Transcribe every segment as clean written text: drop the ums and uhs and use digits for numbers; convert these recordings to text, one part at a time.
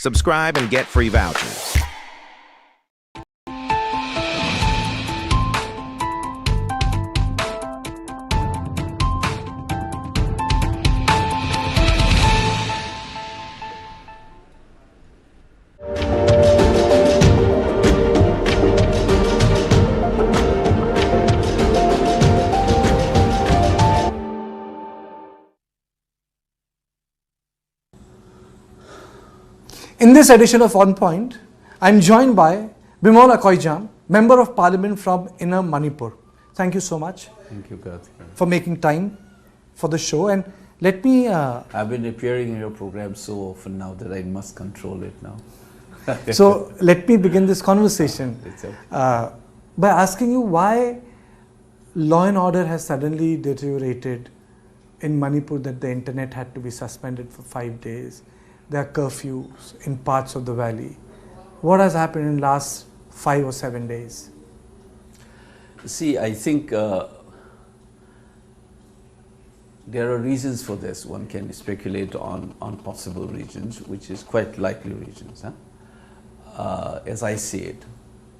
Subscribe and get free vouchers. In this edition of On Point, I am joined by Bimol Akoijam, Member of Parliament from Inner Manipur. Thank you so much. Thank you, Kartikeya. For making time for the show. And let me... I've been appearing in your program so often now that I must control it now. So let me begin this conversation Okay. by asking you why law and order has suddenly deteriorated in Manipur, that the internet had to be suspended for 5 days. There are curfews in parts of the valley. What has happened in the last 5 or 7 days? See, I think there are reasons for this. One can speculate on possible reasons, which is quite likely reasons, as I see it.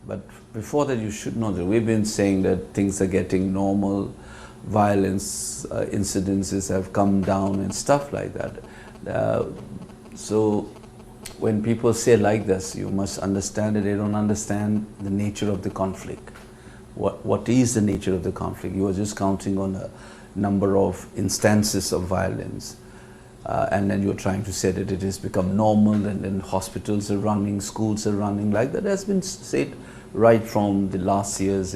But before that, you should know that we've been saying that things are getting normal, violence incidences have come down and stuff like that. So when people say like this, you must understand that they don't understand the nature of the conflict. What is the nature of the conflict? You are just counting on a number of instances of violence, and then you're trying to say that it has become normal, and then hospitals are running, schools are running. Like that has been said right from the last years,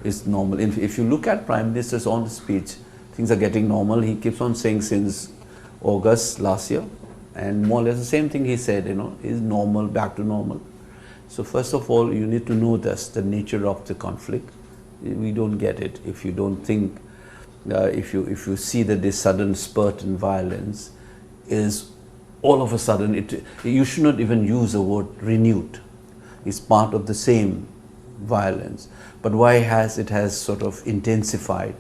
it's normal. If you look at Prime Minister's own speech, things are getting normal. He keeps on saying since August last year, and more or less the same thing he said, is normal, back to normal. So first of all, you need to know this, the nature of the conflict. We don't get it if you don't think, if you see that this sudden spurt in violence is all of a sudden, you should not even use the word renewed. It's part of the same violence. But why it has sort of intensified?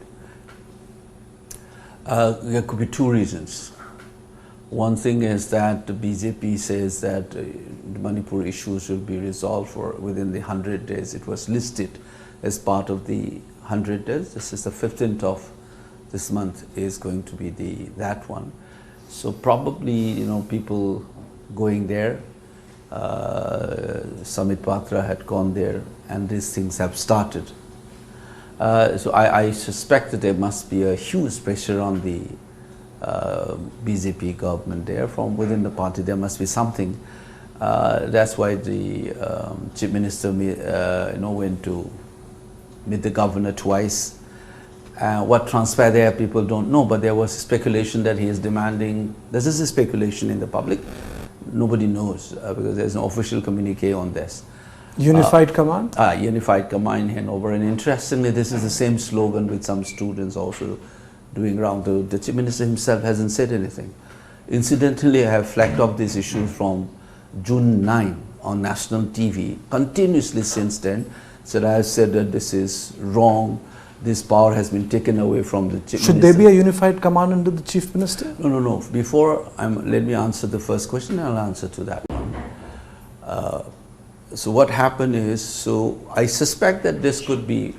There could be two reasons. One thing is that the BJP says that the Manipur issues will be resolved within the 100 days. It was listed as part of the 100 days. This is the 15th of this month is going to be that one. So probably, people going there, Samit Patra had gone there, and these things have started. So I suspect that there must be a huge pressure on the BJP government there. From within the party there must be something. That's why the Chief Minister went to meet the governor twice. What transpired there people don't know, but there was speculation that he is demanding, this is a speculation in the public, nobody knows because there's no official communique on this. Unified command? Unified command handover, and interestingly this is the same slogan with some students also doing around. The Chief Minister himself hasn't said anything. Incidentally, I have flagged up this issue from June 9 on national TV, continuously since then. So I have said that this is wrong, this power has been taken away from the Chief Minister. Should there be a unified command under the Chief Minister? No. Before, let me answer the first question, and I'll answer to that one. So what happened is, so I suspect that this could be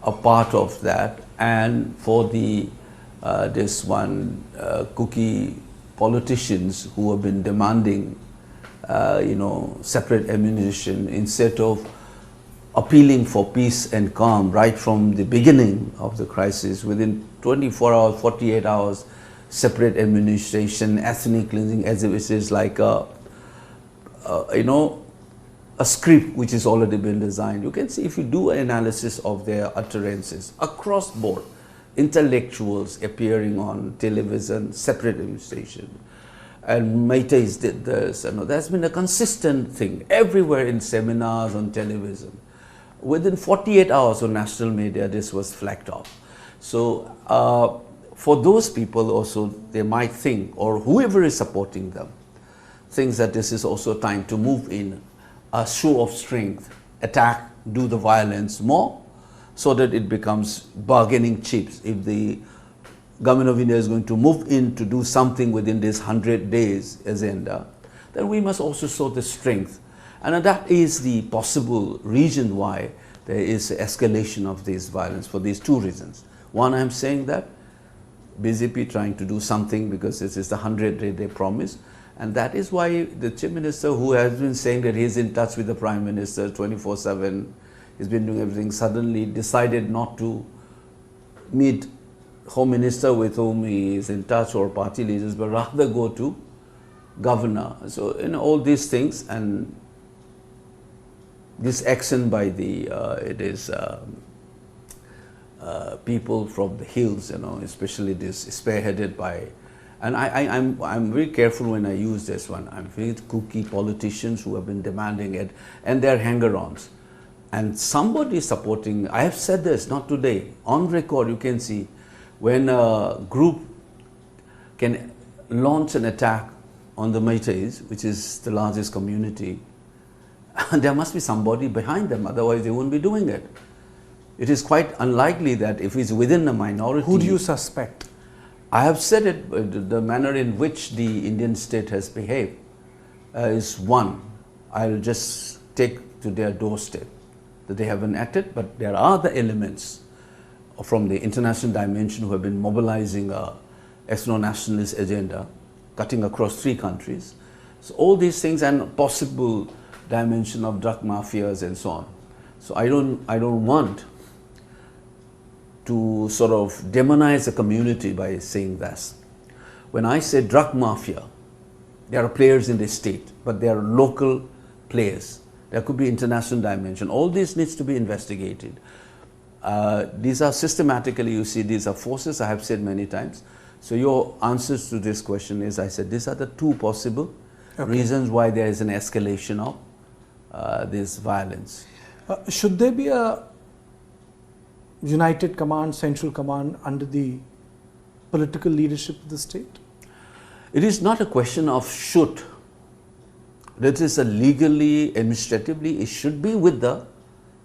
a part of that, and for the this one cookie politicians who have been demanding separate ammunition instead of appealing for peace and calm right from the beginning of the crisis, within 24 hours, 48 hours, separate administration, ethnic cleansing, as if it is like a script which has already been designed. You can see, if you do an analysis of their utterances across board, intellectuals appearing on television, separate administration, and Meitei did this, that's been a consistent thing everywhere in seminars, on television. Within 48 hours on national media, this was flagged off. So for those people also, they might think, or whoever is supporting them, thinks that this is also time to move in a show of strength, attack, do the violence more, so that it becomes bargaining chips. If the Government of India is going to move in to do something within this 100 days agenda, then we must also show the strength. And that is the possible reason why there is escalation of this violence, for these two reasons. One, I am saying that BJP trying to do something because this is the 100-day they promise, and that is why the Chief Minister, who has been saying that he is in touch with the Prime Minister 24/7, he's been doing everything, suddenly decided not to meet Home Minister with whom he is in touch or party leaders, but rather go to Governor. So, all these things, and this action by the people from the hills, especially this spearheaded by, and I'm very careful when I use this one. I'm very kooky politicians who have been demanding it, and they're hanger-ons. And somebody supporting, I have said this, not today, on record you can see, when a group can launch an attack on the Meiteis, which is the largest community, there must be somebody behind them, otherwise they won't be doing it. It is quite unlikely that if it's within a minority. Who do you suspect? I have said it, the manner in which the Indian state has behaved is one. I'll just take to their doorstep that they haven't acted, but there are the elements from the international dimension who have been mobilizing a ethno-nationalist agenda, cutting across 3 countries. So all these things, and possible dimension of drug mafias and so on. So I don't want to sort of demonize the community by saying this. When I say drug mafia, there are players in the state, but there are local players. There could be international dimension. All this needs to be investigated. These are systematically, you see, these are forces, I have said many times. So your answers to this question is, I said, these are the 2 possible reasons why there is an escalation of this violence. Should there be a united command, central command under the political leadership of the state? It is not a question of should. That is a legally, administratively, it should be with the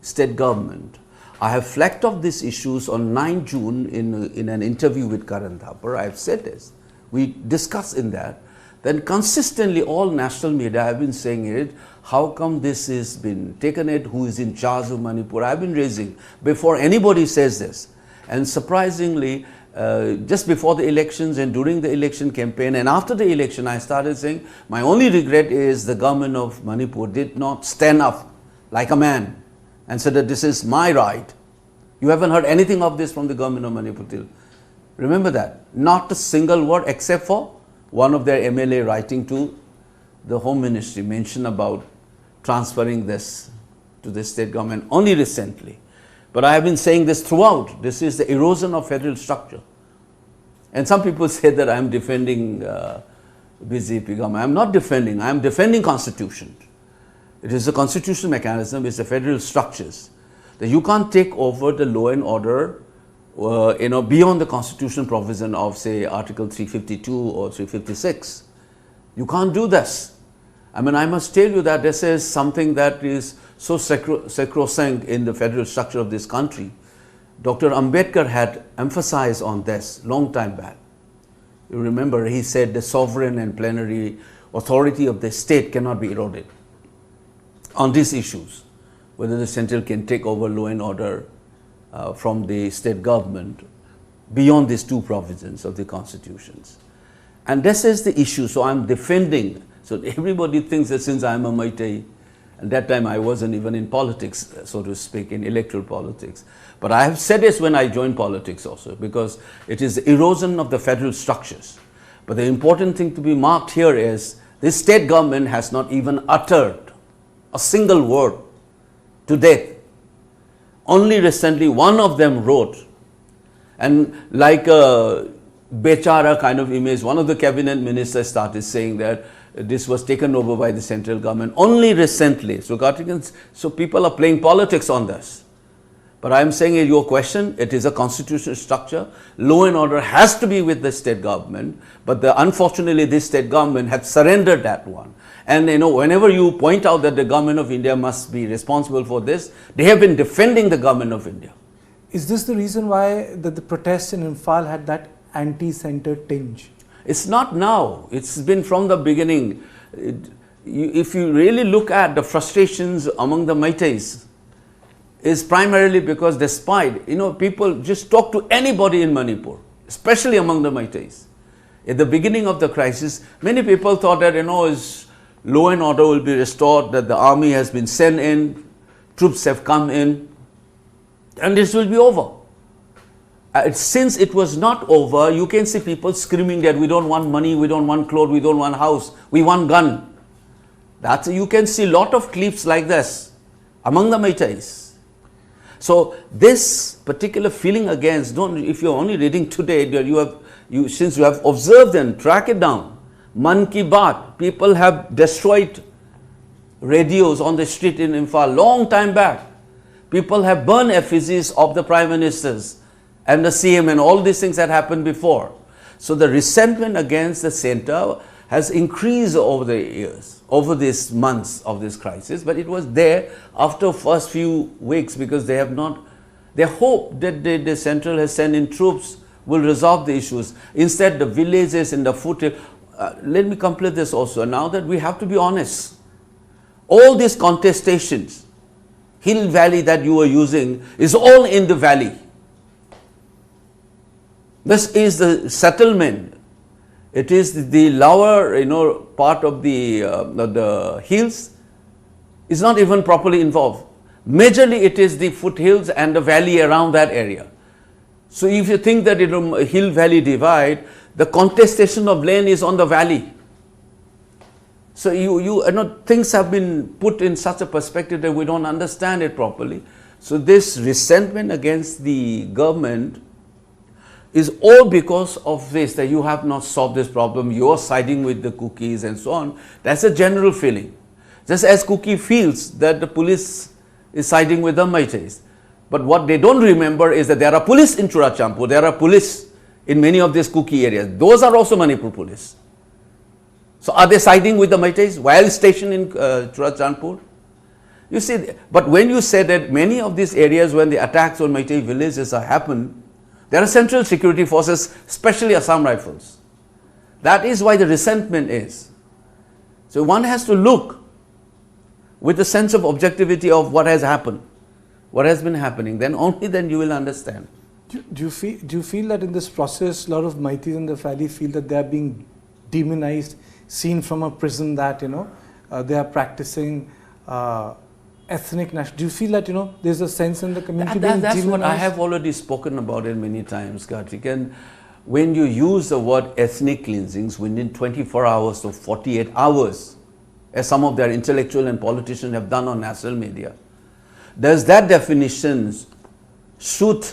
state government. I have flagged off these issues on 9 June in an interview with Karan Thapar. I have said this. We discussed in that. Then consistently all national media have been saying it. How come this has been taken it? Who is in charge of Manipur? I have been raising before anybody says this. And surprisingly, just before the elections and during the election campaign and after the election, I started saying, my only regret is the government of Manipur did not stand up like a man and said that this is my right. You haven't heard anything of this from the government of Manipur till. Remember that. Not a single word except for one of their MLA writing to the Home Ministry, mentioned about transferring this to the state government only recently. But I have been saying this throughout. This is the erosion of federal structure. And some people say that I am defending BJP government. I am not defending. I am defending constitution. It is a constitutional mechanism. It's the federal structures. That you can't take over the law and order beyond the constitutional provision of, say, Article 352 or 356. You can't do this. I mean, I must tell you that this is something that is so sacrosanct in the federal structure of this country. Dr. Ambedkar had emphasized on this long time back. You remember, he said the sovereign and plenary authority of the state cannot be eroded on these issues, whether the central can take over law and order from the state government beyond these 2 provisions of the constitutions. And this is the issue. So I'm defending. So everybody thinks that since I'm a Meitei, and that time I wasn't even in politics, so to speak, in electoral politics. But I have said this when I joined politics also, because it is the erosion of the federal structures. But the important thing to be marked here is this state government has not even uttered a single word to date. Only recently one of them wrote, and like a Bechara kind of image, one of the cabinet ministers started saying that this was taken over by the central government only recently. So people are playing politics on this. But I am saying in your question, it is a constitutional structure. Law and order has to be with the state government, but unfortunately this state government had surrendered that one. And whenever you point out that the government of India must be responsible for this, they have been defending the government of India. Is this the reason why the protests in Imphal had that anti-center tinge? It's not now. It's been from the beginning. If you really look at the frustrations among the Meiteis, is primarily because despite, people just talk to anybody in Manipur, especially among the Meiteis. At the beginning of the crisis, many people thought that, law and order will be restored, that the army has been sent in, troops have come in, and this will be over. Since it was not over, you can see people screaming that we don't want money, we don't want clothes, we don't want house, we want gun. You can see a lot of clips like this among the Meiteis. So this particular feeling against, if you're only reading today, since you have observed and track it down, Man Ki Baat, people have destroyed radios on the street in Imphal long time back. People have burned effigies of the prime ministers and the CM and all these things that happened before. So the resentment against the center has increased over the years, over these months of this crisis, but it was there after first few weeks because they hope that the central has sent in troops will resolve the issues. Instead, the villages in the foothills, let me complete this also. Now that we have to be honest, all these contestations, hill valley that you are using is all in the valley. This is the settlement. It is the lower, part of the hills is not even properly involved. Majorly, it is the foothills and the valley around that area. So, if you think that hill-valley divide, the contestation of land is on the valley. So, things have been put in such a perspective that we don't understand it properly. So, this resentment against the government is all because of this, that you have not solved this problem, you are siding with the cookies and so on. That's a general feeling. Just as Cookie feels that the police is siding with the Meiteis. But what they don't remember is that there are police in Churachandpur, there are police in many of these Cookie areas. Those are also Manipur police. So are they siding with the Meiteis while stationed in Churachandpur? You see, but when you say that many of these areas when the attacks on Meitei villages have happened, there are central security forces, especially Assam Rifles. That is why the resentment is. So one has to look with a sense of objectivity of what has happened, what has been happening. Then only then you will understand. Do you feel that in this process, a lot of Meiteis in the valley feel that they are being demonized, seen from a prison that they are practicing ethnic national? Do you feel that there's a sense in the community being that's demonized? what I have already spoken about it many times, Kartik. And when you use the word ethnic cleansings within 24 hours to 48 hours, as some of their intellectual and politicians have done on national media, does that definition should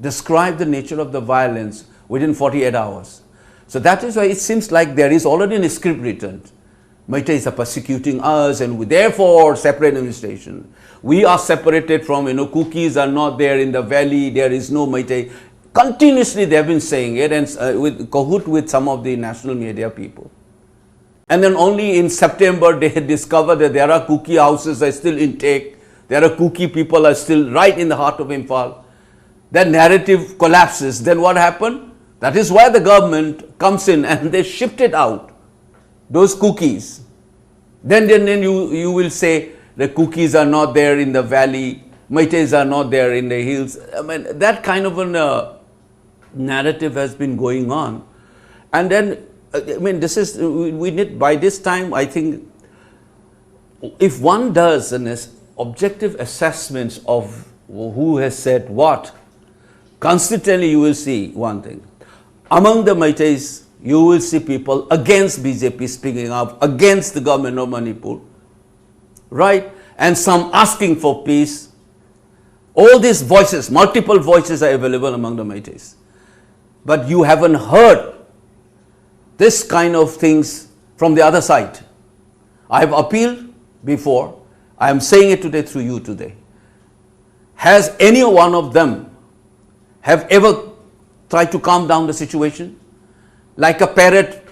describe the nature of the violence within 48 hours? So that is why it seems like there is already a script written. Meiteis are persecuting us and we therefore separate administration. We are separated from, cookies are not there in the valley, there is no Meitei. Continuously they have been saying it and with cahoot with some of the national media people. And then only in September they had discovered that there are cookie houses are still intact. There are cookie people are still right in the heart of Imphal. That narrative collapses. Then what happened? That is why the government comes in and they shift it out. Those cookies. Then you will say the cookies are not there in the valley, Meiteis are not there in the hills. I mean, that kind of a narrative has been going on. And then, we need, by this time, I think, if one does an objective assessment of who has said what, constantly you will see one thing. Among the Meiteis, you will see people against BJP speaking up, against the government of Manipur, right? And some asking for peace. All these voices, multiple voices are available among the Meiteis. But you haven't heard this kind of things from the other side. I have appealed before. I am saying it today through you today. Has any one of them have ever tried to calm down the situation? Like a parrot,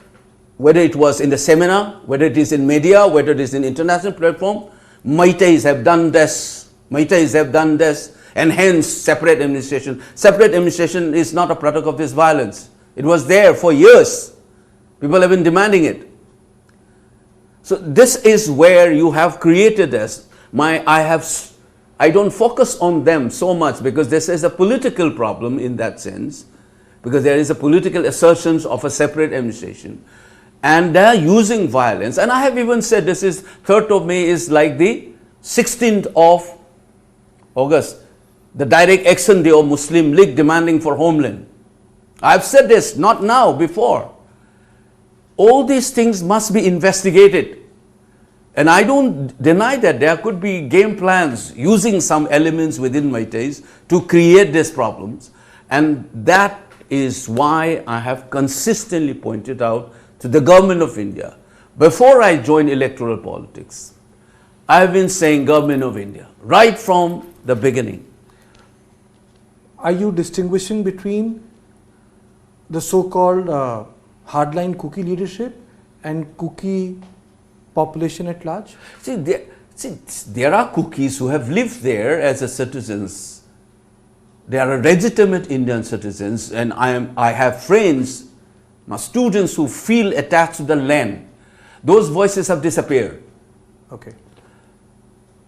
whether it was in the seminar, whether it is in media, whether it is in international platform, Meiteis have done this, Meiteis have done this, and hence separate administration. Separate administration is not a product of this violence. It was there for years. People have been demanding it. So this is where you have created this. I don't focus on them so much because this is a political problem in that sense, because there is a political assertions of a separate administration, and they are using violence. And I have even said this is 3rd of May is like the 16th of August, the direct action day of Muslim League demanding for homeland. I have said this, not now, before. All these things must be investigated. And I don't deny that there could be game plans using some elements within Meiteis to create these problems. And that is why I have consistently pointed out to the Government of India, before I joined electoral politics, I have been saying Government of India, right from the beginning. Are you distinguishing between the so-called hardline Kuki leadership and Kuki population at large? See, there are Kukis who have lived there as a citizens. They are legitimate Indian citizens, and I have friends, my students who feel attached to the land. Those voices have disappeared. Okay.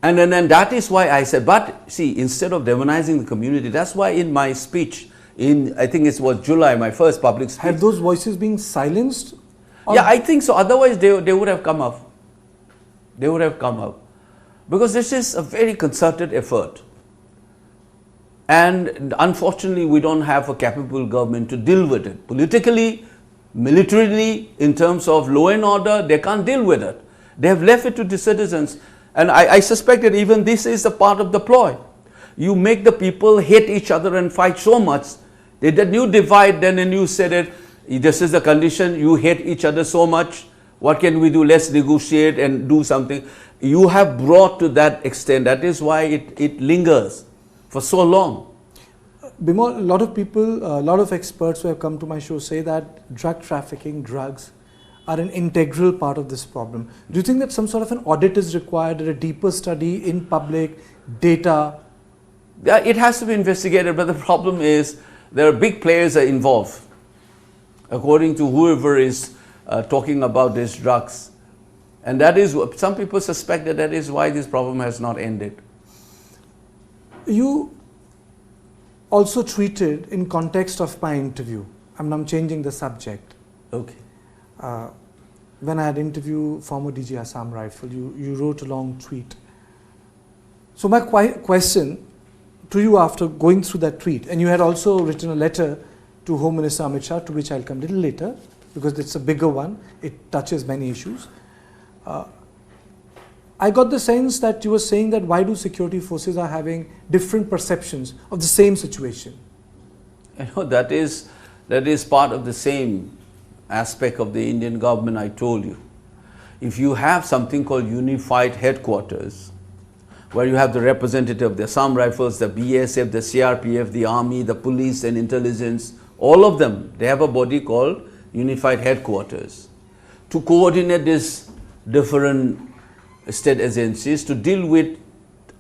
And that is why I said, but see, instead of demonizing the community, that's why in my speech, I think it was July, my first public speech. Have those voices been silenced? Yeah, I think so. Otherwise, they would have come up. They would have come up. Because this is a very concerted effort. And unfortunately, we don't have a capable government to deal with it. Politically, militarily, in terms of law and order, they can't deal with it. They have left it to the citizens. And I suspect that even this is a part of the ploy. You make the people hate each other and fight so much that you divide them and you say that this is the condition, you hate each other so much, what can we do? Let's negotiate and do something. You have brought to that extent. That is why it lingers for so long. Bimol, a lot of people, a lot of experts who have come to my show say that drug trafficking, drugs are an integral part of this problem. Do you think that some sort of an audit is required, or a deeper study in public, data? Yeah, it has to be investigated, but the problem is there are big players are involved. According to whoever is talking about these drugs. And that is, some people suspect that is why this problem has not ended. You also tweeted in context of my interview, I'm changing the subject. Okay. When I had interviewed former DG Assam Rifle, you wrote a long tweet. So my question to you after going through that tweet, and you had also written a letter to Home Minister Amit Shah, to which I'll come a little later, because it's a bigger one, it touches many issues. I got the sense that you were saying that why do security forces are having different perceptions of the same situation? You know, that is part of the same aspect of the Indian government I told you. If you have something called unified headquarters, where you have the representative of the Assam Rifles, the BSF, the CRPF, the army, the police and intelligence, all of them, they have a body called unified headquarters to coordinate these different state agencies to deal with,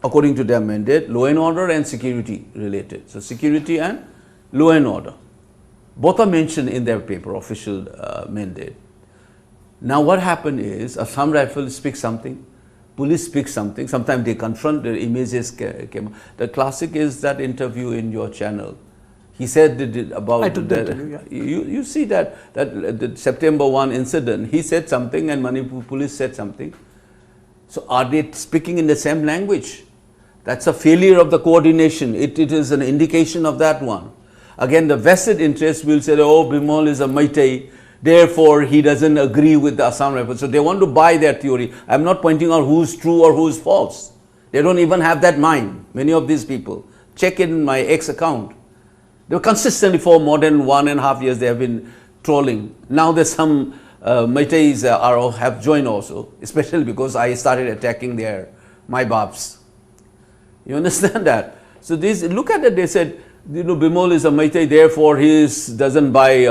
according to their mandate, law and order and security related. So security and law and order. Both are mentioned in their paper, official mandate. Now what happened is, Assam Rifles speak something, police speak something, sometimes they confront, the images came. The classic is that interview in your channel. He said about I took that interview, yeah. You see that the September 1 incident, he said something and Manipur police said something. So are they speaking in the same language? That's a failure of the coordination. It is an indication of that one. Again, the vested interest will say, oh, Bimol is a Meitei, therefore he doesn't agree with the Assam Rifles. So they want to buy their theory. I'm not pointing out who's true or who's false. They don't even have that mind, many of these people. Check in my X account. They were consistently for more than 1.5 years they have been trolling. Now there's some Meiteis have joined also, especially because I started attacking my babs. You understand that? So look at it, they said, you know, Bimol is a Meitei, therefore he doesn't buy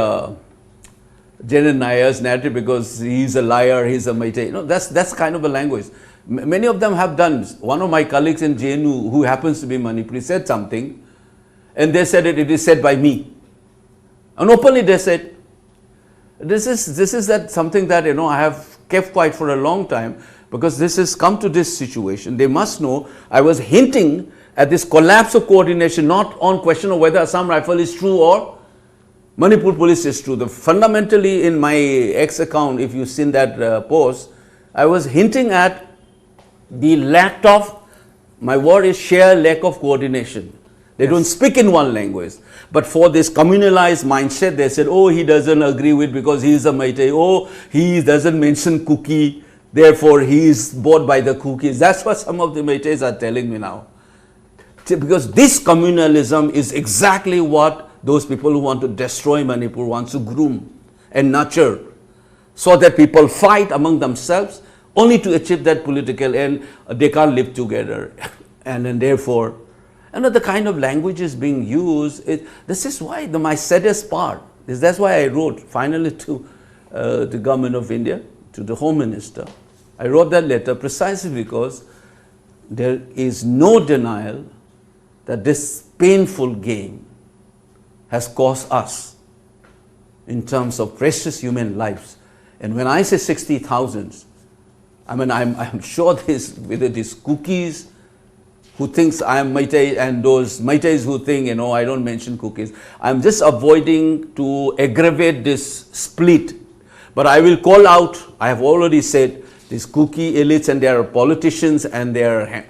Janet Nayar's narrative because he's a liar, he's a Meitei. You know, that's kind of a language. Many of them have done. One of my colleagues in JNU, who happens to be Manipuri, said something, and they said it is said by me. And openly they said, this is that something that, you know, I have kept quiet for a long time because this has come to this situation. They must know I was hinting at this collapse of coordination, not on question of whether Assam Rifle is true or Manipur Police is true. Fundamentally in my X account, if you've seen that post, I was hinting at the lack of, my word is sheer lack of coordination. They don't speak in one language. But for this communalized mindset, they said, oh, he doesn't agree with because he is a Meitei. Oh, he doesn't mention cookie, therefore he is bored by the cookies. That's what some of the Meiteis are telling me now. Because this communalism is exactly what those people who want to destroy Manipur want to groom and nurture, so that people fight among themselves only to achieve that political end. They can't live together. And then therefore, the kind of language is being used. This is why my saddest part is, that's why I wrote finally to the Government of India, to the Home Minister. I wrote that letter precisely because there is no denial that this painful game has cost us in terms of precious human lives. And when I say 60,000, I mean, I'm sure whether these cookies who thinks I am Meitei and those Meiteis who think, I don't mention cookies. I'm just avoiding to aggravate this split. But I will call out, I have already said, these cookie elites and their politicians and their,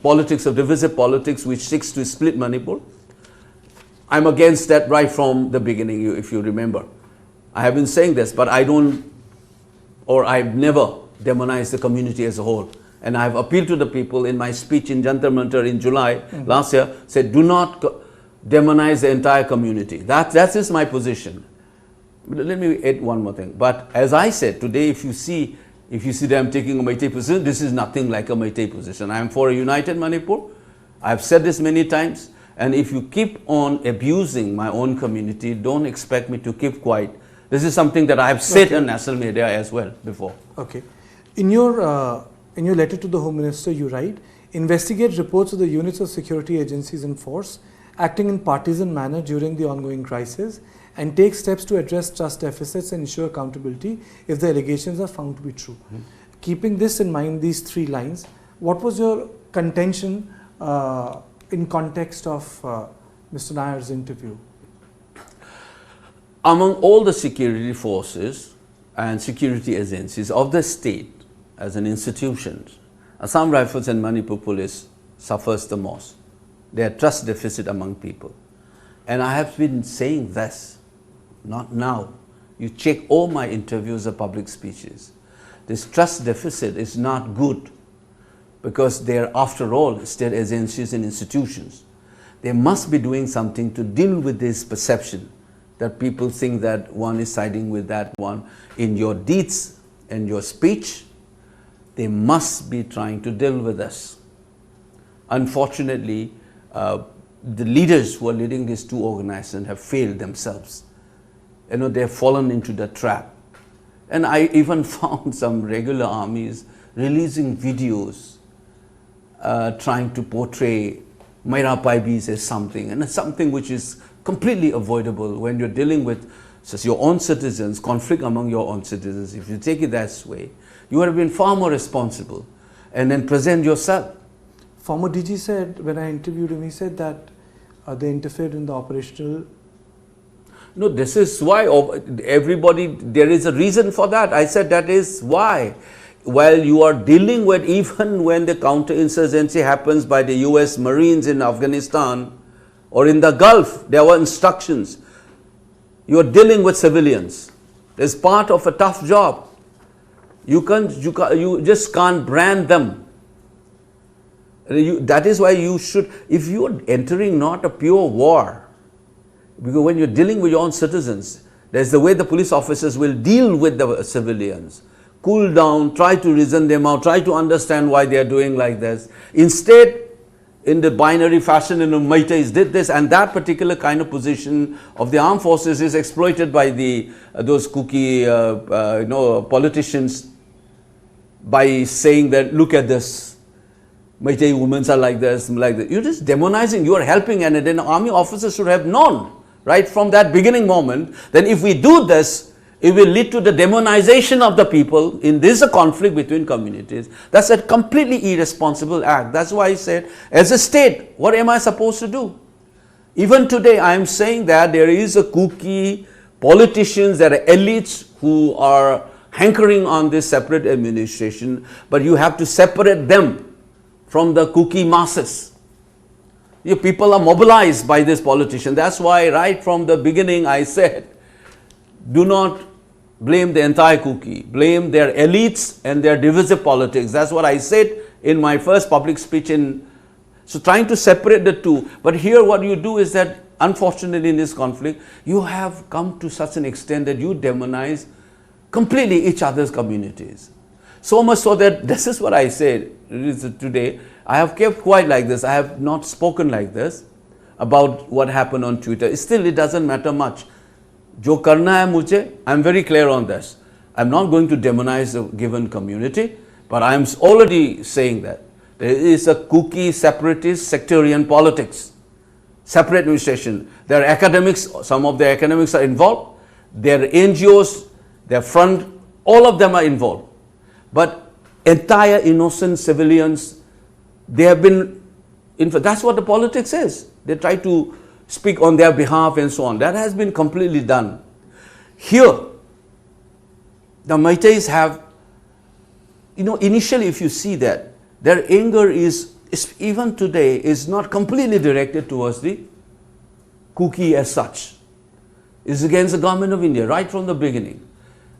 politics of divisive politics which seeks to split Manipur. I'm against that right from the beginning, if you remember. I have been saying this, but I've never demonized the community as a whole. And I have appealed to the people in my speech in Jantar Mantar in July last year, said do not demonize the entire community. That is my position. Let me add one more thing. But as I said, today if you see that I'm taking a Meitei position, this is nothing like a Meitei position. I am for a united Manipur. I have said this many times. And if you keep on abusing my own community, don't expect me to keep quiet. This is something that I have said in national media as well before. Okay. In your letter to the Home Minister, you write, investigate reports of the units of security agencies and force acting in partisan manner during the ongoing crisis and take steps to address trust deficits and ensure accountability if the allegations are found to be true. Keeping this in mind, these 3 lines, what was your contention in context of Mr. Nair's interview? Among all the security forces and security agencies of the state as an institution, Assam Rifles and Manipur Police suffers the most. There are trust deficit among people. And I have been saying this, not now. You check all my interviews or public speeches. This trust deficit is not good because they are, after all, state agencies and institutions. They must be doing something to deal with this perception that people think that one is siding with that one. In your deeds and your speech, they must be trying to deal with us. Unfortunately, the leaders who are leading these 2 organizations have failed themselves. They have fallen into the trap. And I even found some regular armies releasing videos trying to portray Maira Paibis as something, and it's something which is completely avoidable when you're dealing with your own citizens, conflict among your own citizens. If you take it that way, you would have been far more responsible and then present yourself. Former DG said, when I interviewed him, he said that they interfered in the operational. No, this is why everybody, there is a reason for that. I said that is why. While you are dealing with, even when the counterinsurgency happens by the US Marines in Afghanistan or in the Gulf, there were instructions. You are dealing with civilians. It's part of a tough job. You just can't brand them. That is why you should, if you are entering not a pure war, because when you're dealing with your own citizens, there's the way the police officers will deal with the civilians. Cool down, try to reason them out, try to understand why they are doing like this. Instead, in the binary fashion, Meiteis did this, and that particular kind of position of the armed forces is exploited by those cookie politicians by saying that, look at this, Meitei women are like this, like that. You're just demonizing, you are helping, and then army officers should have known right from that beginning moment, then if we do this, it will lead to the demonization of the people. In this a conflict between communities. That's a completely irresponsible act. That's why I said, as a state, what am I supposed to do? Even today, I am saying that there is a kooky politicians, there are elites who are hankering on this separate administration, but you have to separate them from the kooky masses. You people are mobilized by this politician. That's why right from the beginning I said, do not blame the entire kooky, blame their elites and their divisive politics. That's what I said in my first public speech. So trying to separate the two. But here what you do is that, unfortunately in this conflict, you have come to such an extent that you demonize completely each other's communities. So much so that, this is what I said today, I have kept quiet like this. I have not spoken like this about what happened on Twitter. Still, it doesn't matter much. Jo karna hai mujhe, I am very clear on this. I am not going to demonize a given community, but I am already saying that there is a kooky, separatist, sectarian politics, separate administration. There are academics, some of the academics are involved, there are NGOs, their front, all of them are involved. But entire innocent civilians, they have been, that's what the politics is. They try to speak on their behalf and so on. That has been completely done. Here, the Meiteis have, initially if you see that, their anger is even today, is not completely directed towards the kooky as such. It's against the Government of India right from the beginning.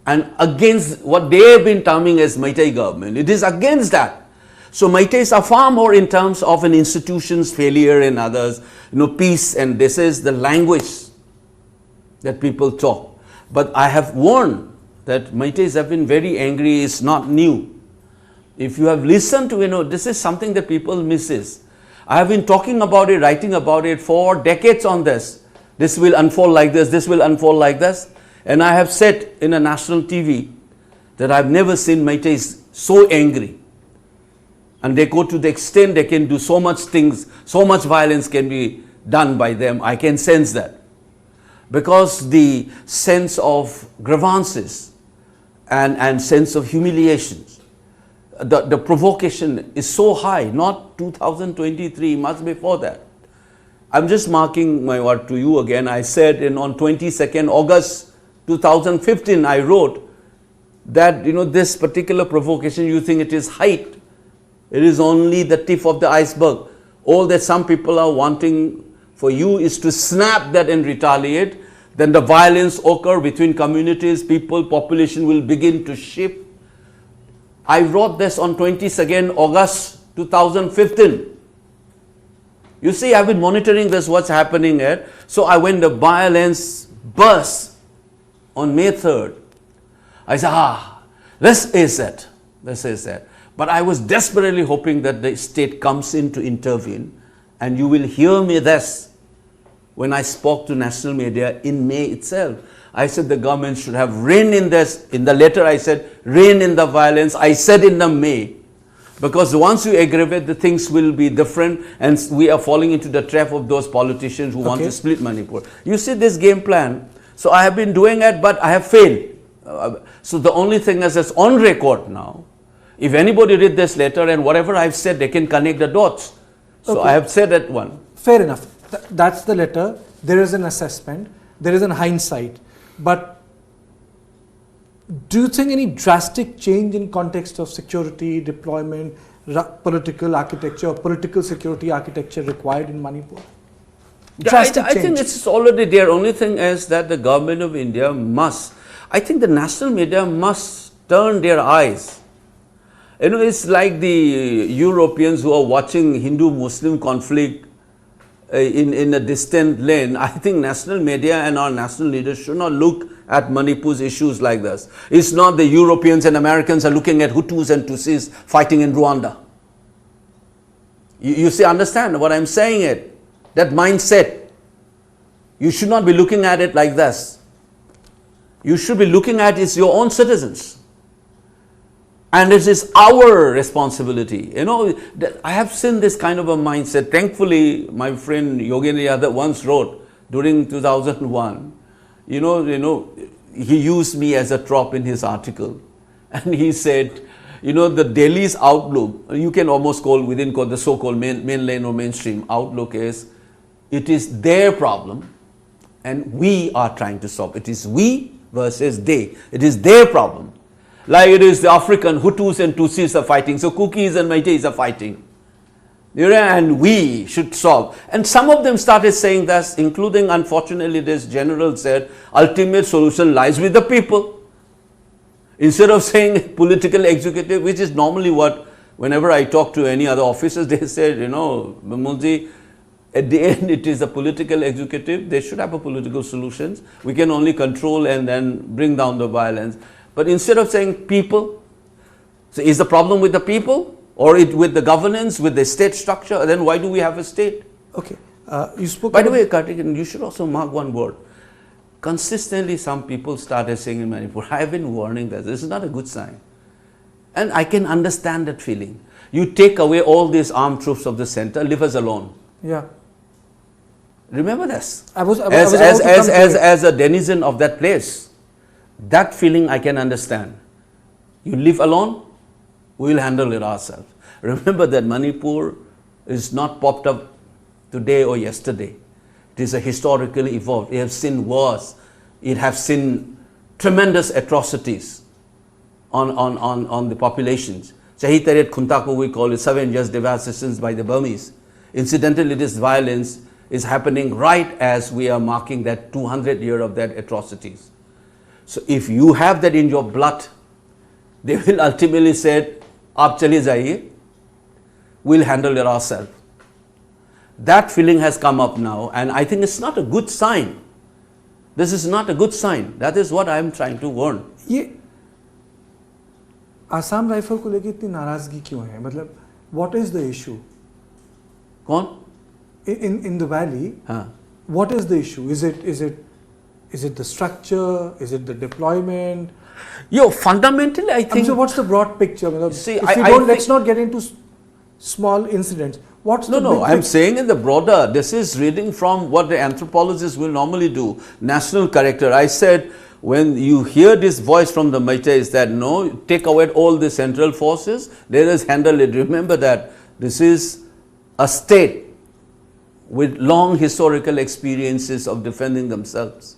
And against what they have been terming as Meitei government. It is against that. So Meiteis are far more in terms of an institution's failure and others, peace, and this is the language that people talk. But I have warned that Meiteis have been very angry. It's not new. If you have listened to, this is something that people misses. I have been talking about it, writing about it for decades on this. This will unfold like this, this will unfold like this. And I have said in a national TV that I have never seen Meiteis so angry. And they go to the extent they can do so much things, so much violence can be done by them. I can sense that. Because the sense of grievances and sense of humiliations, the provocation is so high, not 2023, much before that. I'm just marking my word to you again. I said on 22nd August 2015, I wrote that, this particular provocation, you think it is height. It is only the tip of the iceberg. All that some people are wanting for you is to snap that and retaliate. Then the violence occur between communities, people, population will begin to shift. I wrote this on 22nd August 2015. You see, I've been monitoring this, what's happening here. So when the violence burst on May 3rd, I said, this is it. This is it. But I was desperately hoping that the state comes in to intervene. And you will hear me this when I spoke to national media in May itself. I said the government should have rein in this. In the letter I said, rein in the violence. I said in the May. Because once you aggravate, the things will be different. And we are falling into the trap of those politicians who want to split Manipur. You see this game plan. So I have been doing it, but I have failed. So the only thing is it's on record now. If anybody read this letter and whatever I've said, they can connect the dots. So I have said that one. Fair enough. That's the letter. There is an assessment. There is an hindsight. But do you think any drastic change in context of security, deployment, political architecture, or political security architecture required in Manipur? Drastic I think it's already there. Only thing is that the Government of India must, I think the national media must turn their eyes. It's like the Europeans who are watching Hindu-Muslim conflict in a distant land. I think national media and our national leaders should not look at Manipur's issues like this. It's not the Europeans and Americans are looking at Hutus and Tutsis fighting in Rwanda. You see, understand what I'm saying it. That mindset. You should not be looking at it like this. You should be looking at it as your own citizens. And it is our responsibility. I have seen this kind of a mindset. Thankfully, my friend Yogendra Yadav once wrote during 2001, he used me as a prop in his article. And he said, you know, the Delhi's outlook, you can almost call the so-called mainline or mainstream outlook is, it is their problem and we are trying to solve. It is we versus they. It is their problem. Like it is the African Hutus and Tutsis are fighting. So Kukis and Meiteis are fighting. You know, and we should solve. And some of them started saying that, including, unfortunately, this general said, ultimate solution lies with the people. Instead of saying political executive, which is normally what, whenever I talk to any other officers, they said, you know, Bimolji, at the end it is a political executive, they should have a political solutions. We can only control and then bring down the violence. But instead of saying people, so is the problem with the people or with the governance, with the state structure, then why do we have a state? Okay. You spoke By the way, Kartikeya, you should also mark one word. Consistently, some people started saying in Manipur, I have been warning that this is not a good sign. And I can understand that feeling. You take away all these armed troops of the center, leave us alone. Yeah. Remember this. As a denizen of that place, that feeling I can understand. You live alone, we will handle it ourselves. Remember that Manipur is not popped up today or yesterday. It is a historically evolved. It has seen wars. It has seen tremendous atrocities on the populations. Shahi Tarit Khuntako, we call it 7 years devastations by the Burmese. Incidentally, this violence is happening right as we are marking that 200 year of that atrocities. So if you have that in your blood, they will ultimately say, "Aap chale jaiye, we'll handle it ourselves." That feeling has come up now, and I think it's not a good sign. This is not a good sign. That is what I am trying to warn. ये Assam rifle को लेके इतनी नाराजगी क्यों है? मतलब what is the issue? कौन? In the valley, हाँ. What is the issue? Is it the structure? Is it the deployment? Yo, fundamentally, I think. So what's the broad picture? See, let's not get into small incidents. What's the big I'm picture? saying in the broader, this is reading from what the anthropologists will normally do, national character. I said, when you hear this voice from the Meitei is that, no, take away all the central forces, let us handle it. Remember that this is a state with long historical experiences of defending themselves.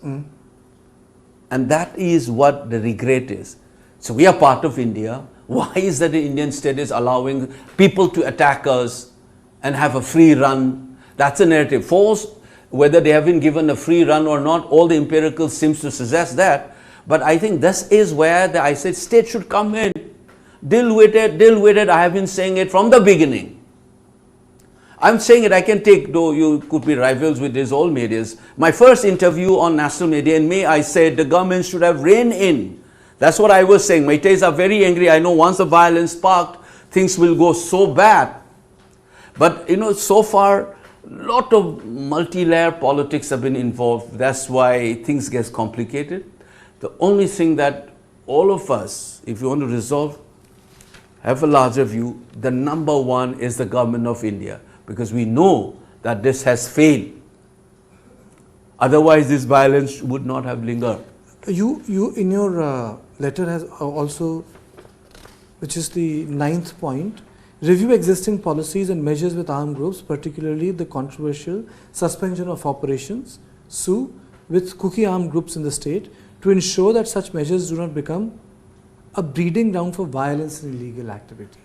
And that is what the regret is. So we are part of India. Why is that the Indian state is allowing people to attack us and have a free run? That's a narrative. Force, whether they have been given a free run or not, all the empirical seems to suggest that. But I think this is where I said state should come in. Deal with it. I have been saying it from the beginning. I'm saying it, I can take, though you could be rivals with these old medias. My first interview on national media in May, I said the government should have reined in. That's what I was saying. Meiteis are very angry. I know once the violence sparked, things will go so bad. But, you know, so far, a lot of multi-layer politics have been involved. That's why things get complicated. The only thing that all of us, if you want to resolve, have a larger view, the number one is the government of India. Because we know that this has failed. Otherwise, this violence would not have lingered. You in your letter has also, which is the 9th point, review existing policies and measures with armed groups, particularly the controversial suspension of operations, SU, with Kuki armed groups in the state, to ensure that such measures do not become a breeding ground for violence and illegal activity.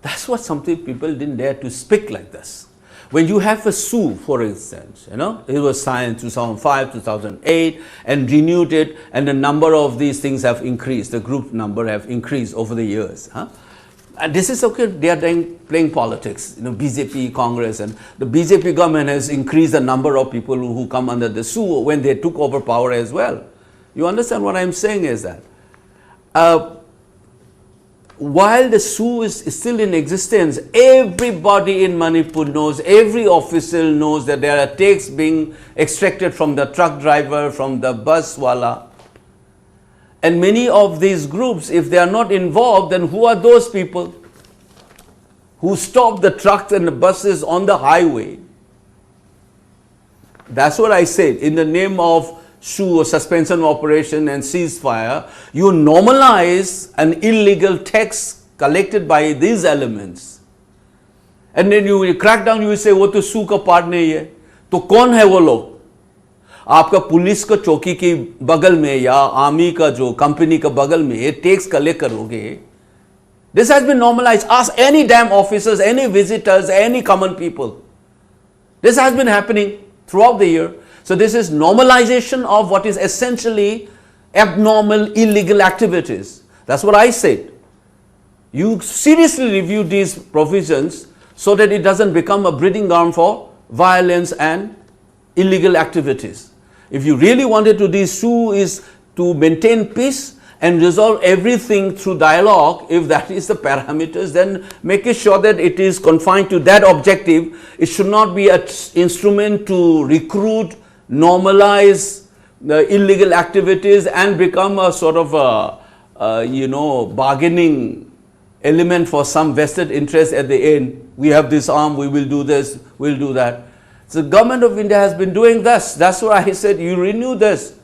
That's what something people didn't dare to speak like this. When you have a SU, for instance, you know, it was signed in 2005, 2008, and renewed it, and the number of these things have increased. The group number have increased over the years. And this is okay. They are playing politics. You know, BJP, Congress, and the BJP government has increased the number of people who come under the SU when they took over power as well. You understand what I'm saying is that. While the SU is still in existence, everybody in Manipur knows, every official knows that there are takes being extracted from the truck driver, from the bus wala. And many of these groups, if they are not involved, then who are those people who stop the trucks and the buses on the highway? That's what I said. In the name of SU or suspension of operation and ceasefire, you normalize an illegal tax collected by these elements. And then you crack down, you say, वो तो SU का part नहीं है. तो कौन है वो लोग? आपका पुलिस का चौकी के बगल में या आर्मी का जो कंपनी का बगल में टैक्स कलेक्ट करोगे. This has been normalized. Ask any damn officers, any visitors, any common people. This has been happening throughout the year. So this is normalization of what is essentially abnormal, illegal activities. That's what I said. You seriously review these provisions so that it doesn't become a breeding ground for violence and illegal activities. If you really wanted to, the issue is to maintain peace and resolve everything through dialogue. If that is the parameters, then make it sure that it is confined to that objective. It should not be an instrument to recruit, normalize the illegal activities and become a sort of bargaining element for some vested interest at the end. We have this arm, we will do this, we'll do that. So the Government of India has been doing this. That's why I said, you renew this.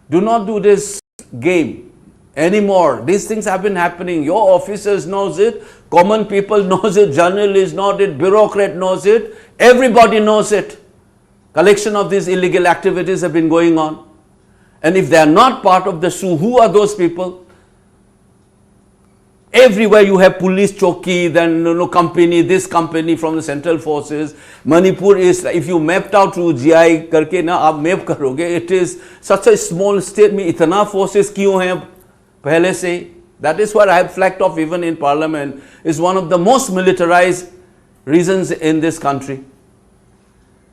Do not do this game anymore. These things have been happening. Your officers knows it, common people knows it, journalists know it, bureaucrat knows it, everybody knows it. Collection of these illegal activities have been going on. And if they are not part of the SU, who are those people? Everywhere you have police choki, then company, this company from the central forces. Manipur is, if you mapped out through GI karke na, aap map karoge, it is such a small state, mein itna forces kyun hai pehle se? That is what I have flagged off even in parliament, is one of the most militarized reasons in this country.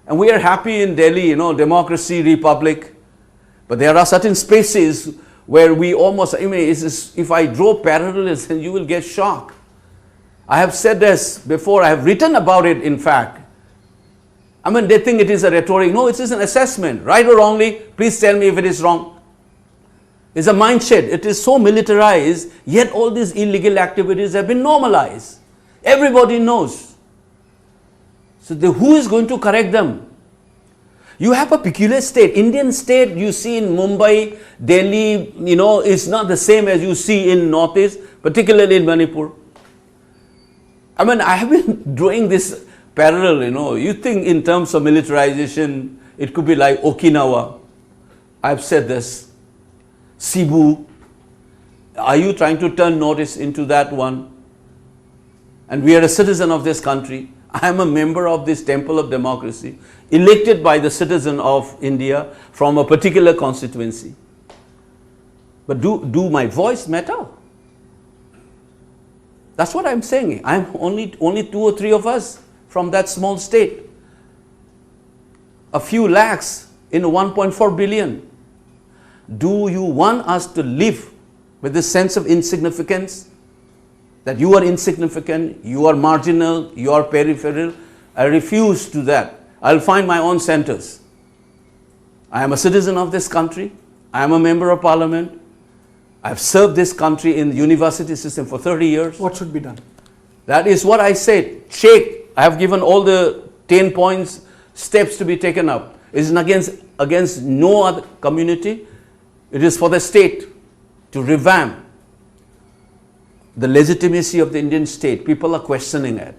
And we are happy in Delhi, democracy, republic. But there are certain spaces where we almost, if I draw parallels, then you will get shocked. I have said this before, I have written about it in fact. They think it is a rhetoric. No, it is an assessment. Right or wrongly, please tell me if it is wrong. It's a mindset. It is so militarized, yet all these illegal activities have been normalized. Everybody knows. So who is going to correct them? You have a peculiar state. Indian state you see in Mumbai, Delhi, is not the same as you see in Northeast, particularly in Manipur. I have been drawing this parallel, you think in terms of militarization, it could be like Okinawa. I've said this. Cebu. Are you trying to turn Northeast into that one? And we are a citizen of this country. I am a member of this temple of democracy, elected by the citizen of India from a particular constituency. But do my voice matter? That's what I'm saying. I'm only 2 or 3 of us from that small state. A few lakhs in 1.4 billion. Do you want us to live with this sense of insignificance? That you are insignificant, you are marginal, you are peripheral? I refuse to that. I'll find my own centers. I am a citizen of this country. I am a member of parliament. I've served this country in the university system for 30 years. What should be done? That is what I said. Shake. I have given all the 10 points, steps to be taken up. It is against no other community. It is for the state to revamp the legitimacy of the Indian state. People are questioning it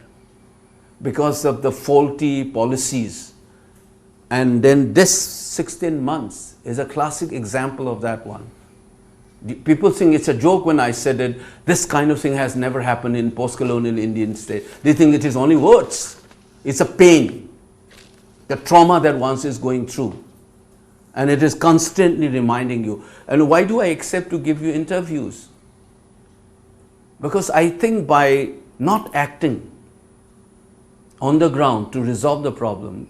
because of the faulty policies. And then this 16 months is a classic example of that one. People think it's a joke when I said that this kind of thing has never happened in post-colonial Indian state. They think it is only words. It's a pain, the trauma that one is going through. And it is constantly reminding you. And why do I accept to give you interviews? Because I think by not acting on the ground to resolve the problem,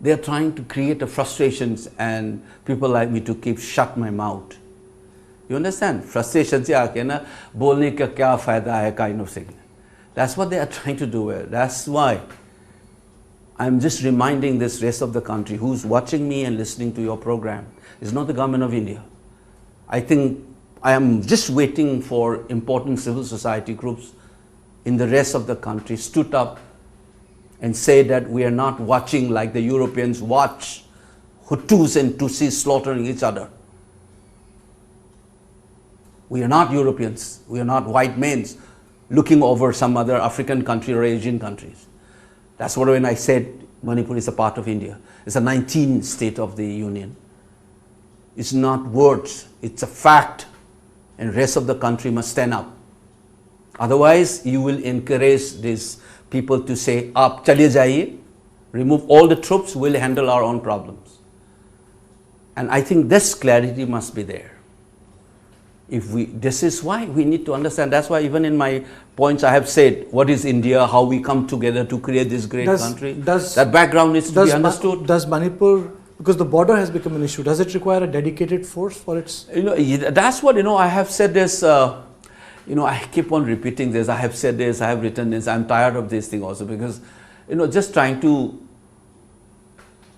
they are trying to create a frustrations and people like me to keep shut my mouth. You understand? Frustration se aake na bolne ka kya fayda hai kind of thing. That's what they are trying to do. That's why I'm just reminding this rest of the country who's watching me and listening to your program. It's not the Government of India. I think I am just waiting for important civil society groups in the rest of the country stood up and say that we are not watching like the Europeans watch Hutus and Tutsis slaughtering each other. We are not Europeans. We are not white men looking over some other African country or Asian countries. That's what when I said Manipur is a part of India. It's a 19th state of the Union. It's not words, it's a fact. And rest of the country must stand up. Otherwise, you will encourage these people to say, "Aap chale jaiye, remove all the troops, we'll handle our own problems." And I think this clarity must be there. This is why we need to understand. That's why even in my points I have said, what is India, how we come together to create this great country. That background needs to be understood. Does Manipur, because the border has become an issue, does it require a dedicated force for its? That's what, I have said this, I keep on repeating this, I have said this, I have written this, I'm tired of this thing also because, just trying to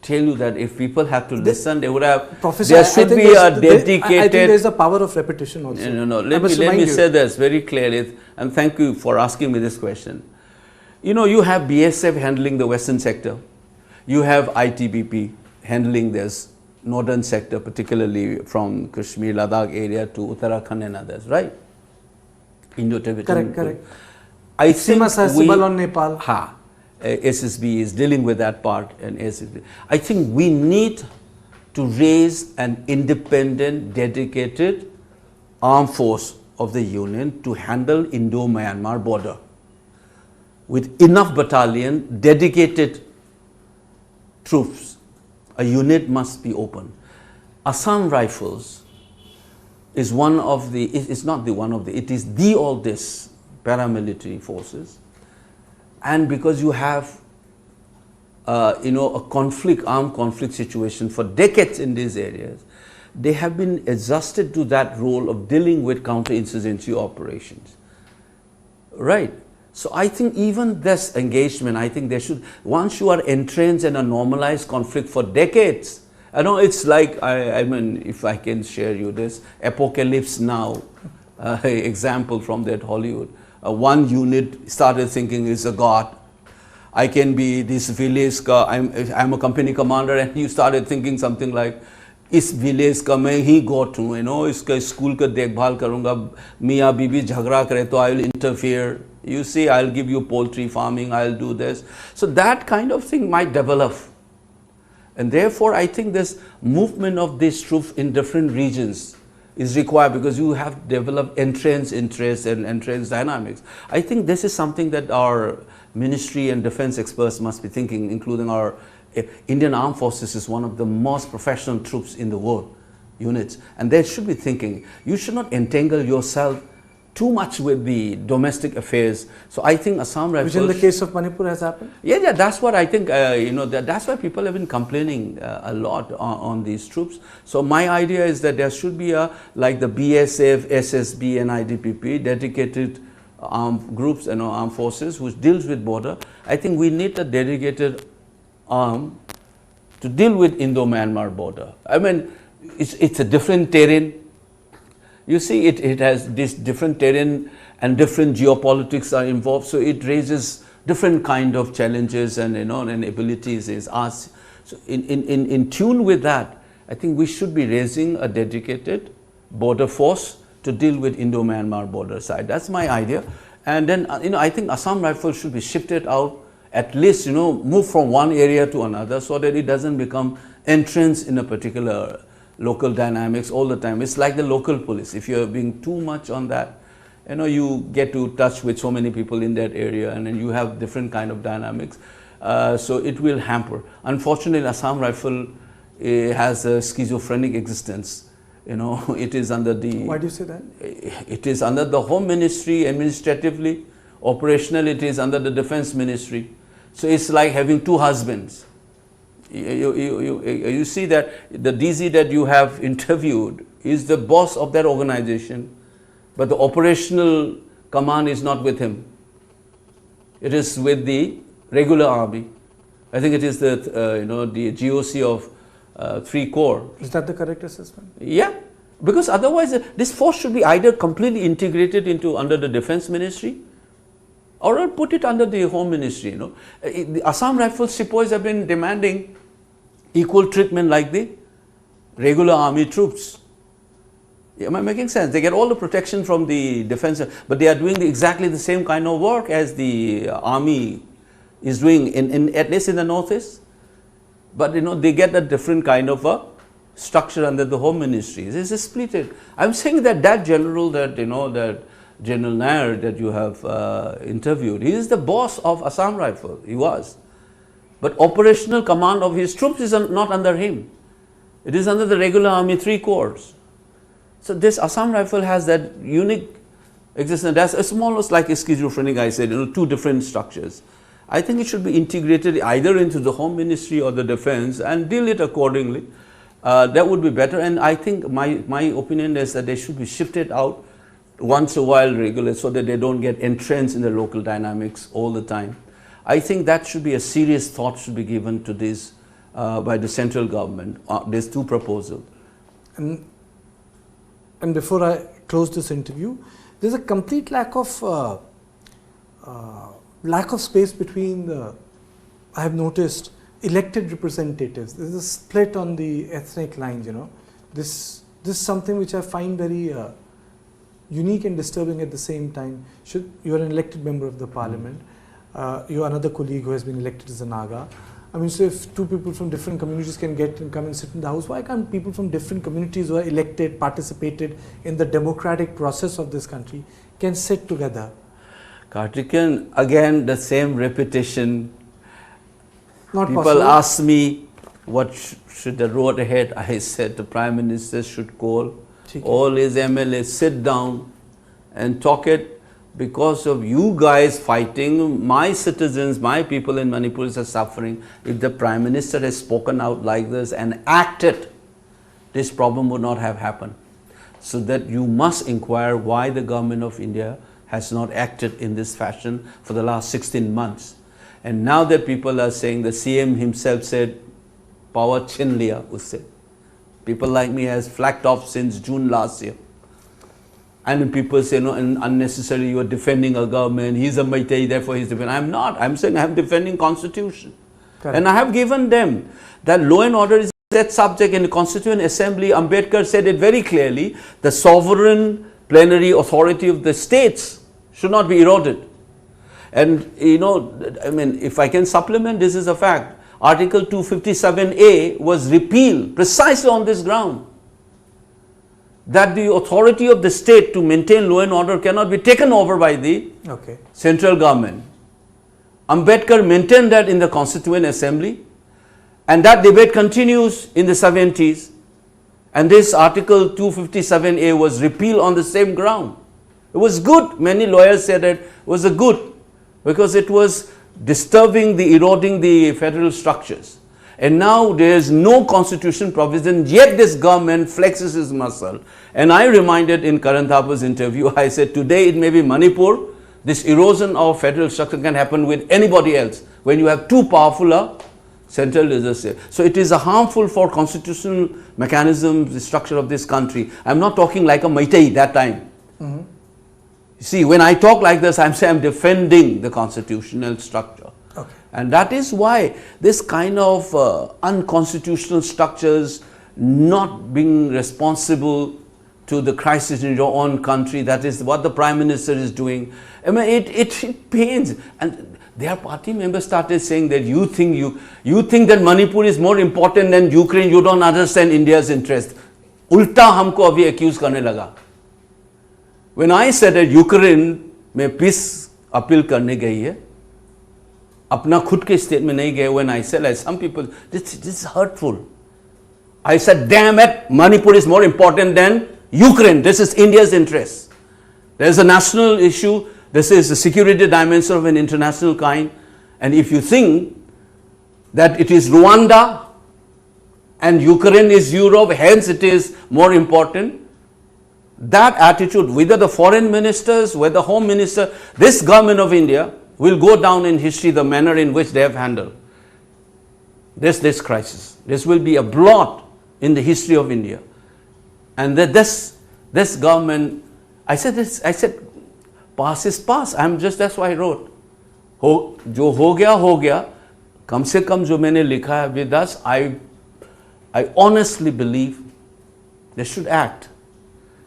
tell you that if people have to listen, they would have, Professor, there should be a dedicated... I think there's a power of repetition also. No, let me say this very clearly, and thank you for asking me this question. You have BSF handling the western sector, you have ITBP handling this northern sector, particularly from Kashmir, Ladakh area to Uttarakhand and others, right? Indo-Tibetan. Correct. I think on Nepal. SSB is dealing with that part, and SSB. I think we need to raise an independent, dedicated armed force of the Union to handle Indo-Myanmar border with enough battalion, dedicated troops. A unit must be open. Assam Rifles is one of the, it's not the one of the, it is the all this paramilitary forces. And because you have, a armed conflict situation for decades in these areas, they have been adjusted to that role of dealing with counterinsurgency operations, right? So I think even this engagement, I think they should, once you are entrenched in a normalized conflict for decades, I know it's like, I mean, if I can share you this, Apocalypse Now example from that Hollywood. One unit started thinking is a god. I can be this village ka, I'm a company commander, and you started thinking something like, इस village का मैं ही god हूँ, इसका school का देखभाल करूँगा, मियाँ बीबी झगड़ा करे तो I will interfere. You see, I'll give you poultry farming, I'll do this. So that kind of thing might develop. And therefore, I think this movement of these troops in different regions is required because you have developed entrenched interests and entrenched dynamics. I think this is something that our ministry and defense experts must be thinking, including our Indian Armed Forces is one of the most professional troops in the world, units. And they should be thinking, you should not entangle yourself too much with the domestic affairs. So I think Assam Rifles... Which in the case of Manipur has happened? Yeah, that's what I think, that's why people have been complaining a lot on these troops. So my idea is that there should be like the BSF, SSB and IDPP, dedicated armed groups and armed forces which deals with border. I think we need a dedicated arm to deal with Indo-Myanmar border. I mean, it's a different terrain. You see, it has this different terrain and different geopolitics are involved, so it raises different kind of challenges and and abilities is us. So in tune with that, I think we should be raising a dedicated border force to deal with Indo-Myanmar border side. That's my idea. And then I think Assam Rifles should be shifted out, at least move from one area to another so that it doesn't become entrenched in a particular local dynamics all the time. It's like the local police. If you're being too much on that, you get to touch with so many people in that area and then you have different kind of dynamics. So it will hamper. Unfortunately, Assam Rifle has a schizophrenic existence. It is under the... Why do you say that? It is under the Home Ministry administratively. Operationally, it is under the Defense Ministry. So it's like having two husbands. You see that the DZ that you have interviewed is the boss of that organization, but the operational command is not with him. It is with the regular army. I think it is the the GOC of 3 Corps. Is that the correct assessment? Yeah, because otherwise this force should be either completely integrated into under the Defense Ministry, or put it under the Home Ministry. The Assam Rifles sepoys have been demanding equal treatment like the regular army troops. Am I making sense? They get all the protection from the defense, but they are doing exactly the same kind of work as the army is doing, at least in the northeast. But they get a different kind of a structure under the Home Ministry. This is split. I'm saying that general, that General Nair that you have interviewed, he is the boss of Assam Rifle. He was, but operational command of his troops is not under him. It is under the regular army 3 corps. So this Assam Rifle has that unique existence. It's almost like a schizophrenic. I said, 2 different structures. I think it should be integrated either into the Home Ministry or the Defense and deal it accordingly. That would be better. And I think my opinion is that they should be shifted out once a while regularly, so that they don't get entrenched in the local dynamics all the time. I think that should be a serious thought should be given to this by the central government. These 2 proposals. And before I close this interview, there's a complete lack of space between I have noticed, elected representatives. There's a split on the ethnic lines. This is something which I find very unique and disturbing at the same time. You are an elected member of the parliament. You are another colleague who has been elected as a Naga. I mean, so if 2 people from different communities can get and come and sit in the house, why can't people from different communities who are elected, participated in the democratic process of this country, can sit together? Kartikeya, again the same repetition. Not People possible. ask me, what should the road ahead? I said the Prime Minister should call all his MLAs, sit down and talk it. Because of you guys fighting, my citizens, my people in Manipur are suffering. If the Prime Minister has spoken out like this and acted, this problem would not have happened. So that you must inquire why the Government of India has not acted in this fashion for the last 16 months. And now that people are saying, the CM himself said, power chin liya usse. People like me has flagged off since June last year. And people say, unnecessarily you are defending a government, he's a Meitei, therefore he's defending. I'm not. I'm saying I'm defending Constitution. Correct. And I have given them that law and order is that subject in the Constituent Assembly. Ambedkar said it very clearly, the sovereign plenary authority of the states should not be eroded. And I mean, if I can supplement, this is a fact. Article 257A was repealed precisely on this ground, that the authority of the state to maintain law and order cannot be taken over by the central government. Ambedkar maintained that in the Constituent Assembly, and that debate continues in the 70s, and this Article 257A was repealed on the same ground. It was good. Many lawyers said it was a good, because it was disturbing, eroding the federal structures. And now there is no constitution provision, yet this government flexes its muscle. And I reminded in Karan Thapa's interview, I said, today it may be Manipur, this erosion of federal structure can happen with anybody else, when you have too powerful central legislature. So it is harmful for constitutional mechanisms, the structure of this country. I'm not talking like a Meitei that time. You see, when I talk like this, I'm saying I'm defending the constitutional structure. And that is why this kind of unconstitutional structures not being responsible to the crisis in your own country, that is what the Prime Minister is doing. I mean, it pains. And their party members started saying that you think that Manipur is more important than Ukraine, you don't understand India's interest. Ulta humko abhi accuse karne laga. When I said that Ukraine mein peace appeal karne gayi hai, अपना खुद के state में नहीं गए, when I said, like some people, this is hurtful. I said, damn it, Manipur is more important than Ukraine. This is India's interest. There is a national issue. This is a security dimension of an international kind. And if you think that it is Rwanda and Ukraine is Europe, hence it is more important, that attitude, whether the foreign ministers, whether the home minister, this government of India will go down in history, the manner in which they have handled this crisis. This will be a blot in the history of India. And that this government, I said, past is past. That's why I wrote. जो हो गया, कम से कम जो मैंने लिखा है विदास, I I honestly believe they should act.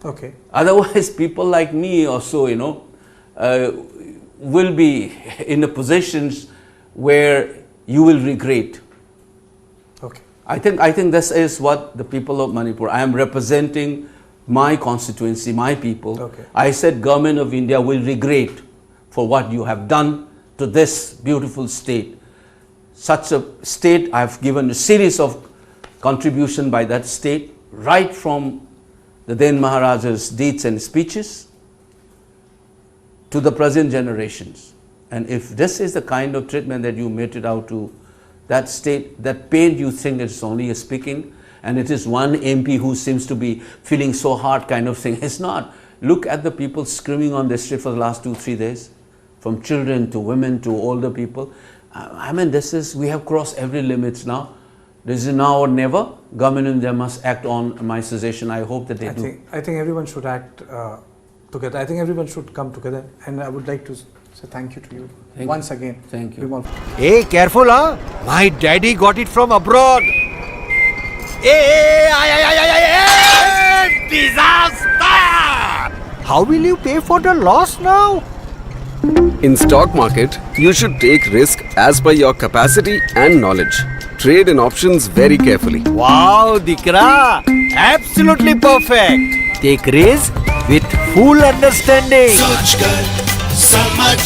Okay. Otherwise, people like me also, will be in the positions where you will regret. Okay. I think this is what the people of Manipur, I am representing my constituency, my people. Okay. I said Government of India will regret for what you have done to this beautiful state. Such a state, I have given a series of contribution by that state, right from the then Maharaja's deeds and speeches to the present generations. And if this is the kind of treatment that you meted out to that state, that pain you think it's only a speaking, and it is one MP who seems to be feeling so hard kind of thing. It's not. Look at the people screaming on the street for the last 2-3 days, from children to women to older people. I mean, we have crossed every limit now. This is now or never. Government of India must act on my suggestion. I hope that they do. I think everyone should act together. I think everyone should come together. And I would like to say thank you to you once again. Thank you. Bimol. Hey, careful, huh? My daddy got it from abroad. Hey, disaster! How will you pay for the loss now? In stock market, you should take risk as per your capacity and knowledge. Trade in options very carefully. Wow, Dikra! Absolutely perfect. Take risk with full understanding.